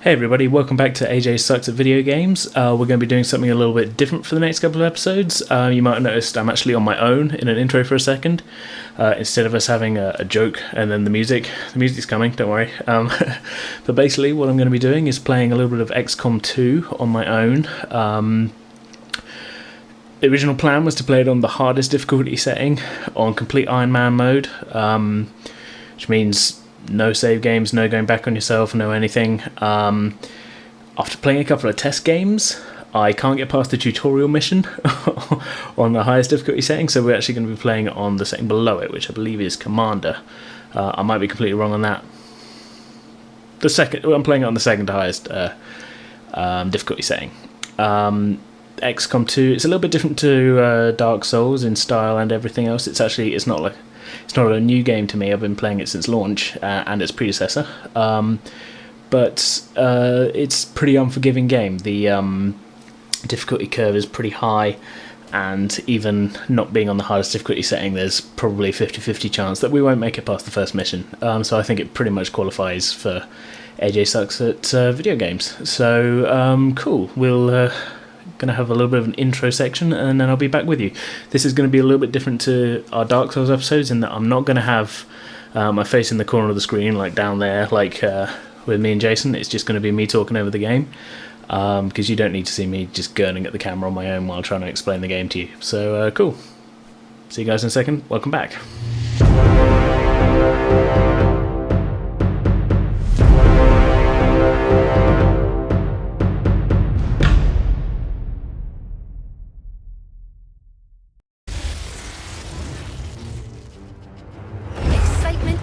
Hey everybody, welcome back to AJ Sucks at Video Games. We're going to be doing something a little bit different for the next couple of episodes. You might have noticed I'm actually on my own in an intro for a second. Instead of us having a joke and then the music's coming, don't worry. But basically what I'm going to be doing is playing a little bit of XCOM 2 on my own. The original plan was to play it on the hardest difficulty setting, on complete Ironman mode, which means no save games, no going back on yourself, no anything. After playing a couple of test games, I can't get past the tutorial mission on the highest difficulty setting, so we're actually going to be playing it on the setting below it, which I believe is Commander. I might be completely wrong on that. I'm playing it on the second highest difficulty setting. XCOM 2, it's a little bit different to Dark Souls in style and everything else. It's not a new game to me. I've been playing it since launch and its predecessor, but it's a pretty unforgiving game. The difficulty curve is pretty high, and even not being on the hardest difficulty setting, there's probably a 50-50 chance that we won't make it past the first mission. So I think it pretty much qualifies for AJ Sucks at Video Games. So cool, we'll gonna have a little bit of an intro section and then I'll be back with you. This is going to be a little bit different to our Dark Souls episodes in that I'm not going to have my face in the corner of the screen like down there like with me and Jason. It's just going to be me talking over the game, because you don't need to see me just gurning at the camera on my own while trying to explain the game to you. So cool, see you guys in a second. Welcome back.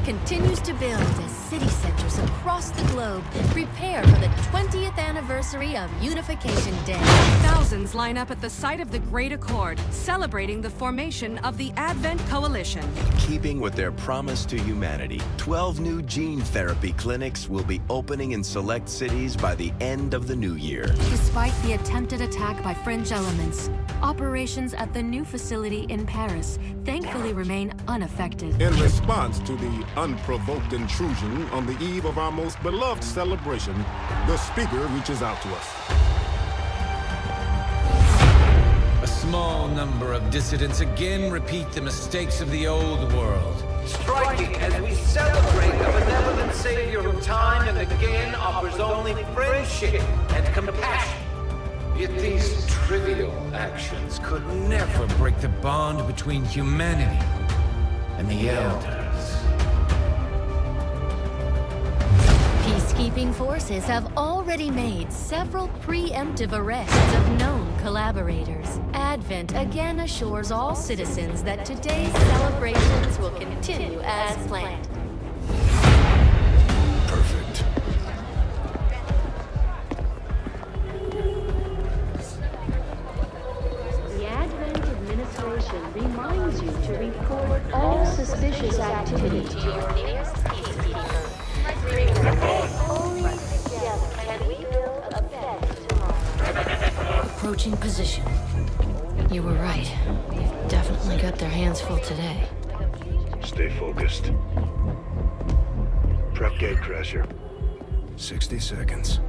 Continues to build as city centers across the globe prepare for the 20th anniversary of Unification Day. Thousands line up at the site of the Great Accord, celebrating the formation of the Advent Coalition. Keeping with their promise to humanity, 12 new gene therapy clinics will be opening in select cities by the end of the new year. Despite the attempted attack by French elements, operations at the new facility in Paris thankfully remain unaffected. In response to the unprovoked intrusion on the eve of our most beloved celebration, the speaker reaches out to us. A small number of dissidents again repeat the mistakes of the old world. Striking as we celebrate a benevolent savior who time and again offers only friendship and compassion. Yet these trivial actions could never break the bond between humanity and the Elders. Peacekeeping forces have already made several preemptive arrests of known collaborators. Advent again assures all citizens that today's celebrations will continue as planned. Perfect. The Advent administration reminds you to report all suspicious activity to your nearest peacekeeper. Only together can we build a better tomorrow. Approaching position. You were right. They've definitely got their hands full today. Stay focused. Prep Gatecrasher. 60 seconds.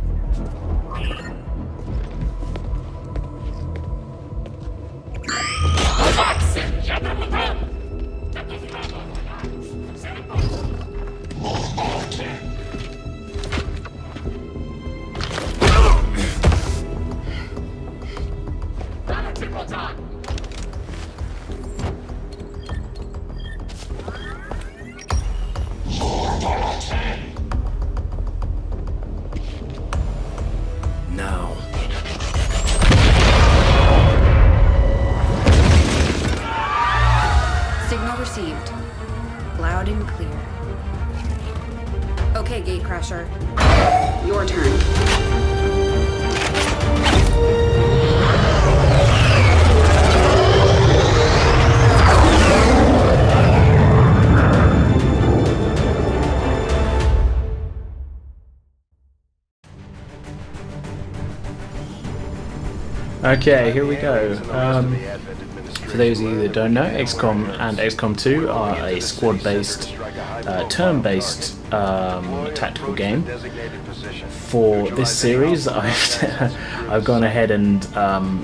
Now. Signal received. Loud and clear. Okay, Gatecrasher. Your turn. Okay, here we go. For those of you that don't know, XCOM and XCOM 2 are a squad-based, turn-based tactical game for this series, I've gone ahead and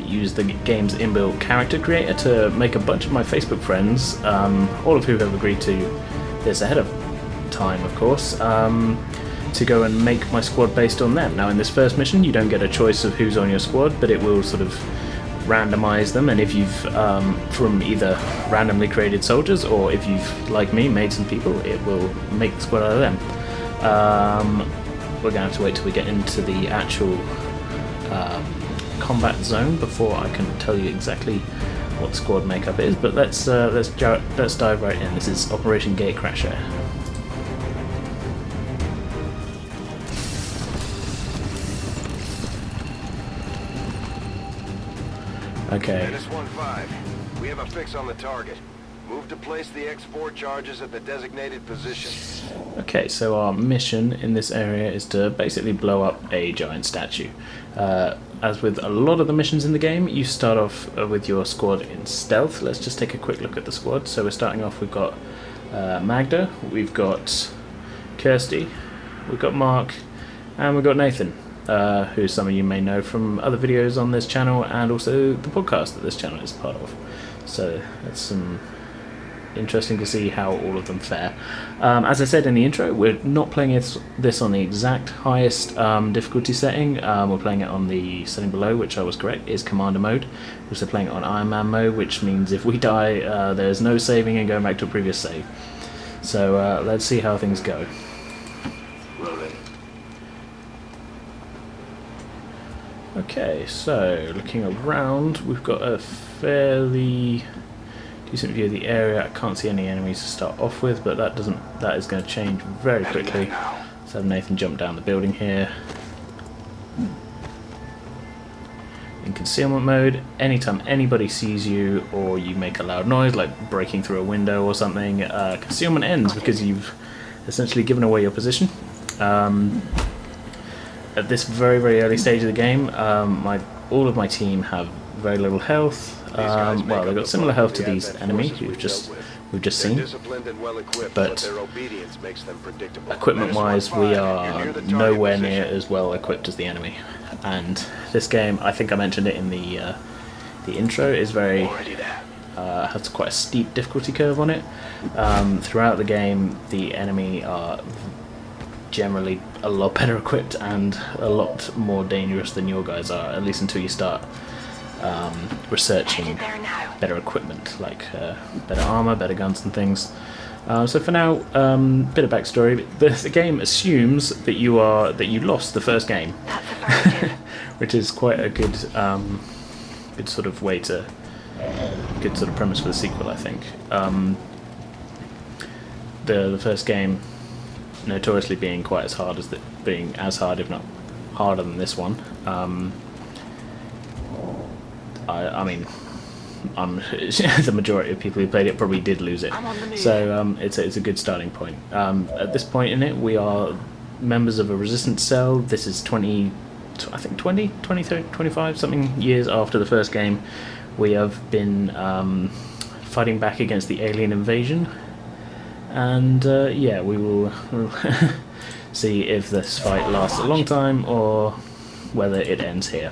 used the game's inbuilt character creator to make a bunch of my Facebook friends, all of who have agreed to this ahead of time, of course, to go and make my squad based on them. Now, in this first mission, you don't get a choice of who's on your squad, but it will sort of randomize them, and if you've from either randomly created soldiers, or if you've, like me, made some people, it will make the squad out of them. We're going to have to wait till we get into the actual combat zone before I can tell you exactly what squad makeup is, but let's dive right in. This is Operation Gatecrasher. Okay. Menace 1-5. We have a fix on the target. Move to place the X4 charges at the designated position. Okay, so our mission in this area is to basically blow up a giant statue. As with a lot of the missions in the game, you start off with your squad in stealth. Let's just take a quick look at the squad. So we're starting off, we've got Magda, we've got Kirsty, we've got Mark, and we've got Nathan, who some of you may know from other videos on this channel and also the podcast that this channel is part of. So that's some interesting to see how all of them fare. As I said in the intro, we're not playing this on the exact highest difficulty setting. We're playing it on the setting below, which I was correct, is Commander mode. We're also playing it on Ironman mode, which means if we die, there's no saving and going back to a previous save. So let's see how things go. Okay, so looking around, we've got a fairly decent view of the area. I can't see any enemies to start off with, but that is going to change very quickly. Let's have Nathan jump down the building here. In concealment mode, anytime anybody sees you or you make a loud noise, like breaking through a window or something, concealment ends because you've essentially given away your position. At this very, very early stage of the game, all of my team have very little health. Well, they've got similar health to these enemies we've just seen, but equipment-wise, we are nowhere near as well equipped as the enemy. And this game, I think I mentioned it in the intro, is very has quite a steep difficulty curve on it. Throughout the game, the enemy are generally a lot better equipped and a lot more dangerous than your guys are, at least until you start researching better equipment, like better armor, better guns and things. So for now, bit of backstory. The game assumes that you lost the first game, which is quite a good sort of way to good sort of premise for the sequel, I think. The first game notoriously being quite as hard as being as hard, if not harder than this one. I mean, the majority of people who played it probably did lose it, so it's a good starting point. At this point in it, we are members of a resistance cell. This is 20, 25 something years after the first game. We have been fighting back against the alien invasion, and yeah, we'll see if this fight lasts a long time or whether it ends here.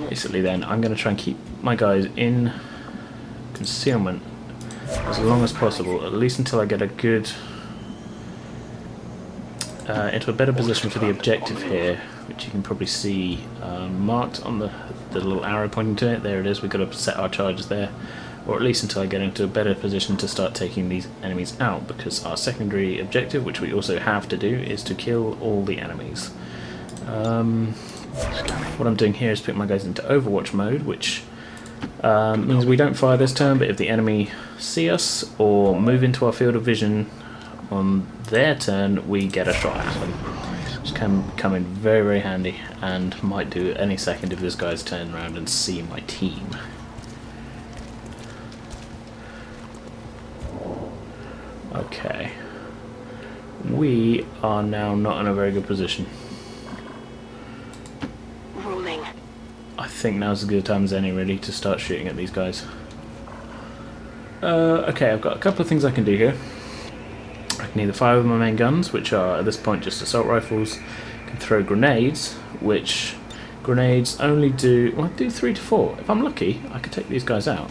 Basically then, I'm going to try and keep my guys in concealment as long as possible, at least until I get a good into a better position for the objective here, which you can probably see marked on the little arrow pointing to it. There it is. We've got to set our charges there, or at least until I get into a better position to start taking these enemies out, because our secondary objective, which we also have to do, is to kill all the enemies. What I'm doing here is put my guys into Overwatch mode, which means we don't fire this turn, but if the enemy see us or move into our field of vision on their turn, we get a shot at them. Which can come in very, very handy, and might do any second if this guy's turn around and see my team. Okay. We are now not in a very good position. I think now's as good a time as any, really, to start shooting at these guys. Okay, I've got a couple of things I can do here. I can either fire with my main guns, which are at this point just assault rifles, can throw grenades, which grenades only do, well, do 3 to 4. If I'm lucky, I could take these guys out.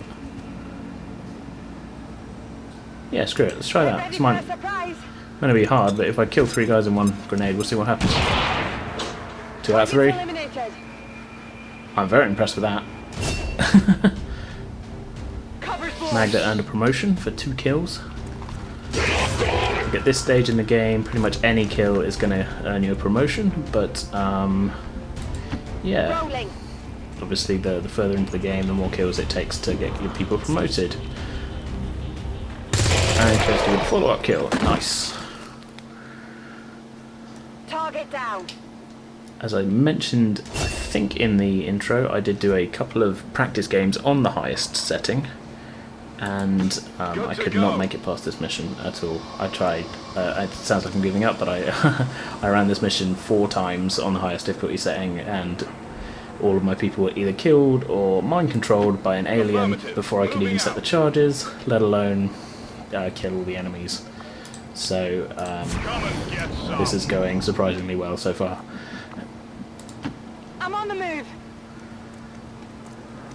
Yeah, screw it, let's try that. It's going to be hard, but if I kill 3 guys in one grenade, we'll see what happens. 2 out of 3. I'm very impressed with that. Magda earned a promotion for 2 kills. At this stage in the game, pretty much any kill is going to earn you a promotion, but yeah, obviously the further into the game, the more kills it takes to get your people promoted. And goes to a follow-up kill. Nice. Target down. As I mentioned, I think in the intro, I did do a couple of practice games on the highest setting, and I could not make it past this mission at all. I tried. It sounds like I'm giving up, but I I ran this mission 4 times on the highest difficulty setting, and all of my people were either killed or mind-controlled by an alien before I could even set the charges, let alone kill all the enemies. So this is going surprisingly well so far. I'm on the move.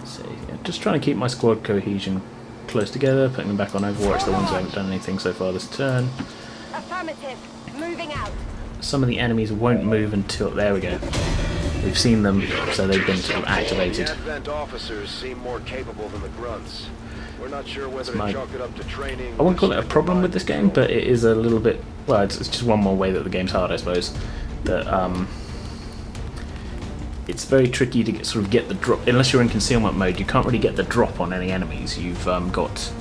So, yeah, just trying to keep my squad cohesion close together, putting them back on Overwatch, the ones who haven't done anything so far this turn. Affirmative. Moving out. Some of the enemies won't move until... there we go. We've seen them, so they've been sort of activated. The Advent officers seem more capable than the grunts. We're not sure whether to chalk it up to training. I wouldn't call it a problem with this game, but it is a little bit... well, it's just one more way that the game's hard, I suppose. That it's very tricky to get the drop. Unless you're in concealment mode, you can't really get the drop on any enemies. You've got...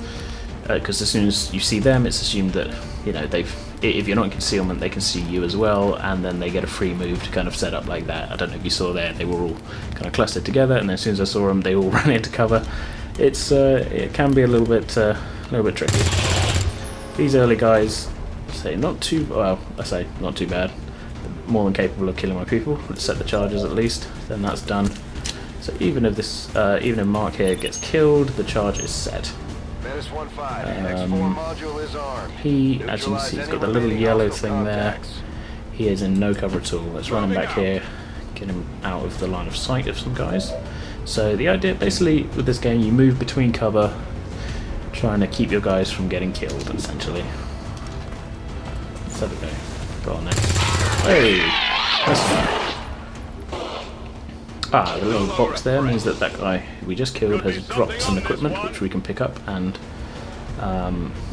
because as soon as you see them, it's assumed that, you know, they've... if you're not in concealment, they can see you as well, and then they get a free move to kind of set up like that. I don't know if you saw there, they were all kind of clustered together, and then as soon as I saw them, they all ran into cover. It's it can be a little bit tricky. These early guys, say not too well. I say not too bad. More than capable of killing my people. Let's set the charges at least. Then that's done. So even if this, even if Mark here gets killed, the charge is set. He, as you can see, he's got the little yellow thing there. He is in no cover at all. Let's run him back here, get him out of the line of sight of some guys. So the idea, basically, with this game, you move between cover, trying to keep your guys from getting killed, essentially. Let's have a go. Go on then. Hey! That's fine. The little box there means that that guy we just killed has dropped some equipment which we can pick up, and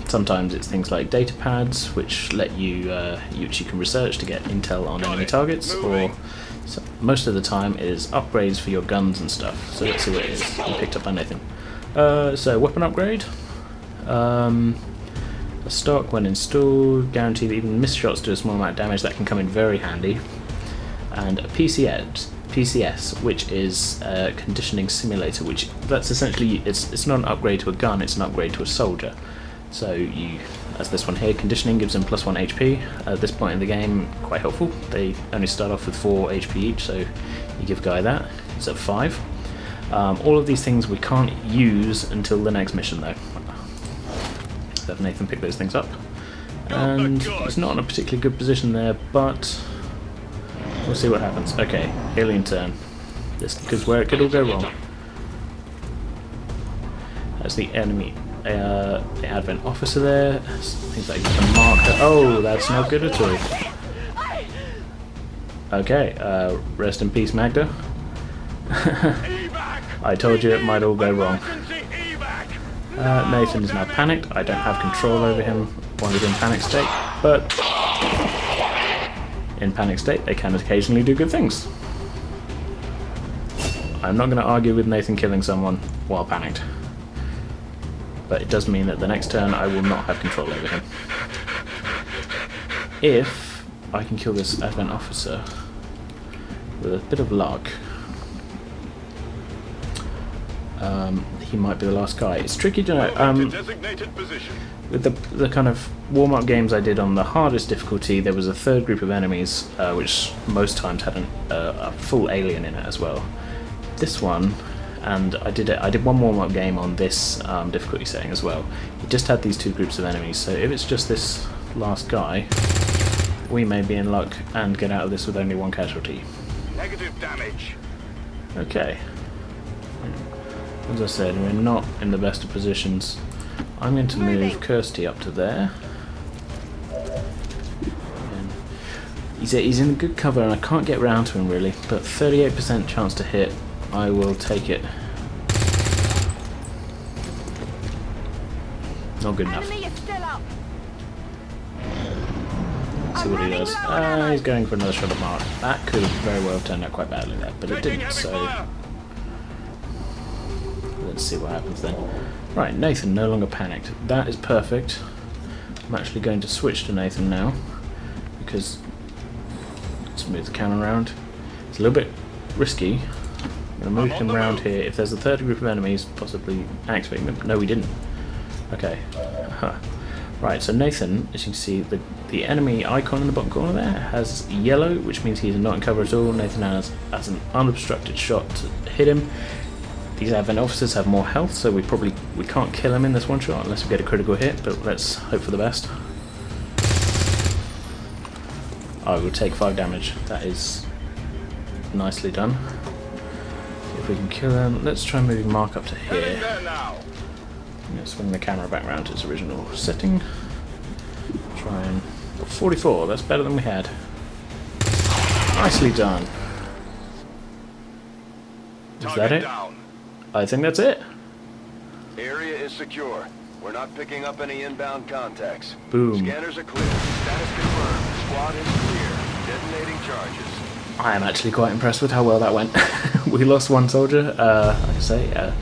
sometimes it's things like data pads which let you which you can research to get intel on enemy targets, or most of the time it is upgrades for your guns and stuff. So let's see what it is. We picked up by Nathan. So weapon upgrade. A stock when installed, guarantee that even missed shots do a small amount of damage. That can come in very handy. And a PCS, which is a conditioning simulator, which that's essentially, it's not an upgrade to a gun, it's an upgrade to a soldier. So you, as this one here, conditioning gives them +1 HP. At this point in the game, quite helpful. They only start off with 4 HP each, so you give Guy that. He's at 5. All of these things we can't use until the next mission though. So have Nathan pick those things up. And he's not in a particularly good position there, but we'll see what happens. Okay, alien turn. This is where it could all go wrong. That's the enemy, the Advent officer there. Things like a marker. Oh, that's not good at all. Okay, rest in peace, Magda. I told you it might all go wrong. Nathan is now panicked. I don't have control over him while he's in panic state, but in panic state they can occasionally do good things. I'm not going to argue with Nathan killing someone while panicked, but it does mean that the next turn I will not have control over him. If I can kill this Advent officer with a bit of luck, he might be the last guy. It's tricky to know. With the kind of warm-up games I did on the hardest difficulty, there was a third group of enemies, which most times had a full alien in it as well. This one, and I did one warm-up game on this difficulty setting as well. It just had these 2 groups of enemies, so if it's just this last guy, we may be in luck and get out of this with only one casualty. Negative damage. Okay. As I said, we're not in the best of positions. I'm going to move Kirsty up to there. And he's in good cover and I can't get round to him really, but 38% chance to hit. I will take it. Not good enough. See what he does. He's going for another shot at Mark. That could have very well turned out quite badly there, but it didn't, so let's see what happens then. Right, Nathan no longer panicked. That is perfect. I'm actually going to switch to Nathan now, because let's move the camera around. It's a little bit risky. I'm going to move him around here. If there's a third group of enemies, possibly activate them. No, we didn't. Okay. Right, so Nathan, as you can see, the enemy icon in the bottom corner there has yellow, which means he's not in cover at all. Nathan has an unobstructed shot to hit him. These Advent officers have more health, so we can't kill him in this one shot unless we get a critical hit, but let's hope for the best. I will take 5 damage. That is nicely done. See if we can kill him. Let's try moving Mark up to here. I'm going to swing the camera back around to its original setting. Try and... 44, that's better than we had. Nicely done. Is that it? I think that's it. Area is secure. We're not picking up any inbound contacts. Boom. Scanners are clear. Status confirmed. Squad is clear. Detonating charges. I am actually quite impressed with how well that went. We lost one soldier, like I say.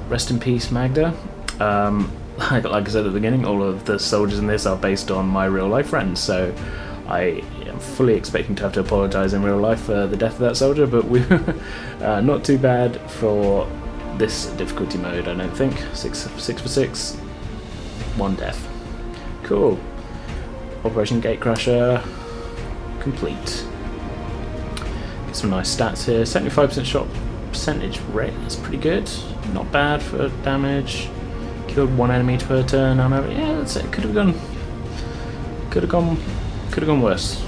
Rest in peace, Magda. Like I said at the beginning, all of the soldiers in this are based on my real life friends, so I am fully expecting to have to apologise in real life for the death of that soldier, but we were not too bad for this difficulty mode, I don't think. 6 for 6, 1 death. Cool. Operation Gatecrasher complete. Get some nice stats here. 75% shot percentage rate, that's pretty good. Not bad for damage. Killed 1 enemy per turn. Yeah, that's it. Could have gone worse.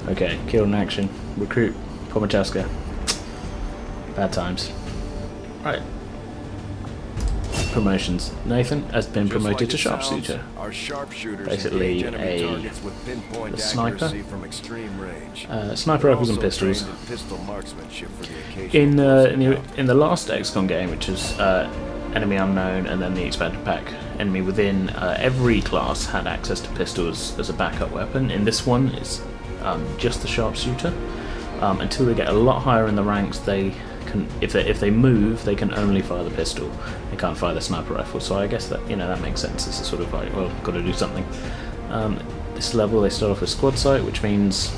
Okay, killed in action. Recruit Pomachaska. Bad times. Right. Promotions. Nathan has been promoted to sharpshooter. Basically a sniper. Sniper rifles and pistols. In the last XCOM game, which is Enemy Unknown and then the expanded pack Enemy Within, every class had access to pistols as a backup weapon. In this one, it's just the sharpshooter. Until they get a lot higher in the ranks, they can, if they move, they can only fire the pistol. They can't fire the sniper rifle. So I guess that that makes sense. This is sort of like, well, got to do something. This level they start off with squad sight, which means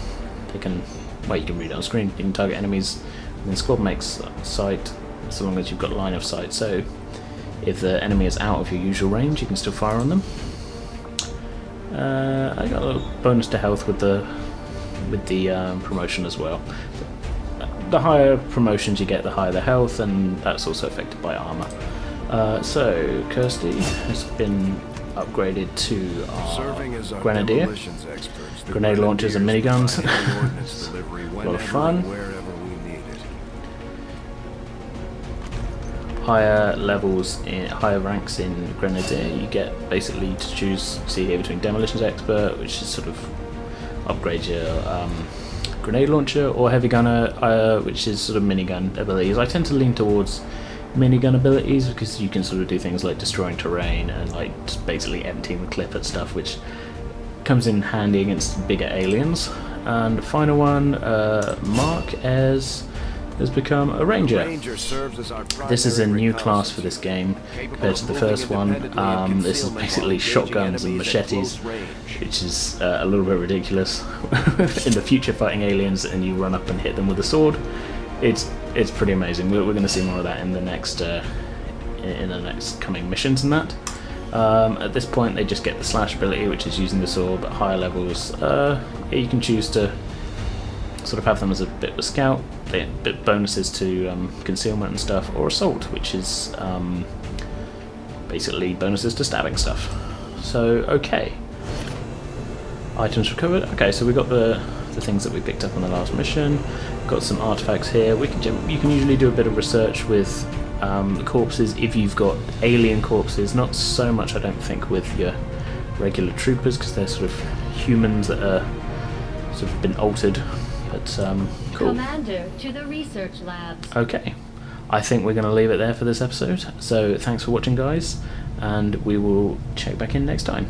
they can. Well, you can read it on screen. You can target enemies. And then squad makes sight, so long as you've got line of sight. So if the enemy is out of your usual range, you can still fire on them. I got a little bonus to health with the promotion as well. The higher promotions you get, the higher the health, and that's also affected by armor. So Kirsty has been upgraded to our Grenadier. Grenade launchers and miniguns. A lot of fun. Higher levels, higher ranks in Grenadier, you get basically to choose, see here, between Demolitions Expert, which is sort of upgrade your grenade launcher, or Heavy Gunner, which is sort of minigun abilities. I tend to lean towards minigun abilities because you can sort of do things like destroying terrain and like just basically emptying the clip at stuff, which comes in handy against bigger aliens. And the final one, Mark has become a Ranger. This is a new class for this game compared to the first one. This is basically shotguns and machetes, which is a little bit ridiculous. In the future, fighting aliens and you run up and hit them with a sword, it's pretty amazing. We're going to see more of that in the next coming missions and that. At this point, they just get the slash ability, which is using the sword. But higher levels, you can choose to sort of have them as a bit of a scout, bit bonuses to concealment and stuff, or assault, which is basically bonuses to stabbing stuff. So okay, items recovered. Okay, so we got the things that we picked up on the last mission. Got some artifacts here. You can usually do a bit of research with the corpses if you've got alien corpses. Not so much, I don't think, with your regular troopers, because they're sort of humans that are sort of been altered. But cool. Commander, to the research labs. Okay, I think we're going to leave it there for this episode. So thanks for watching, guys, and we will check back in next time.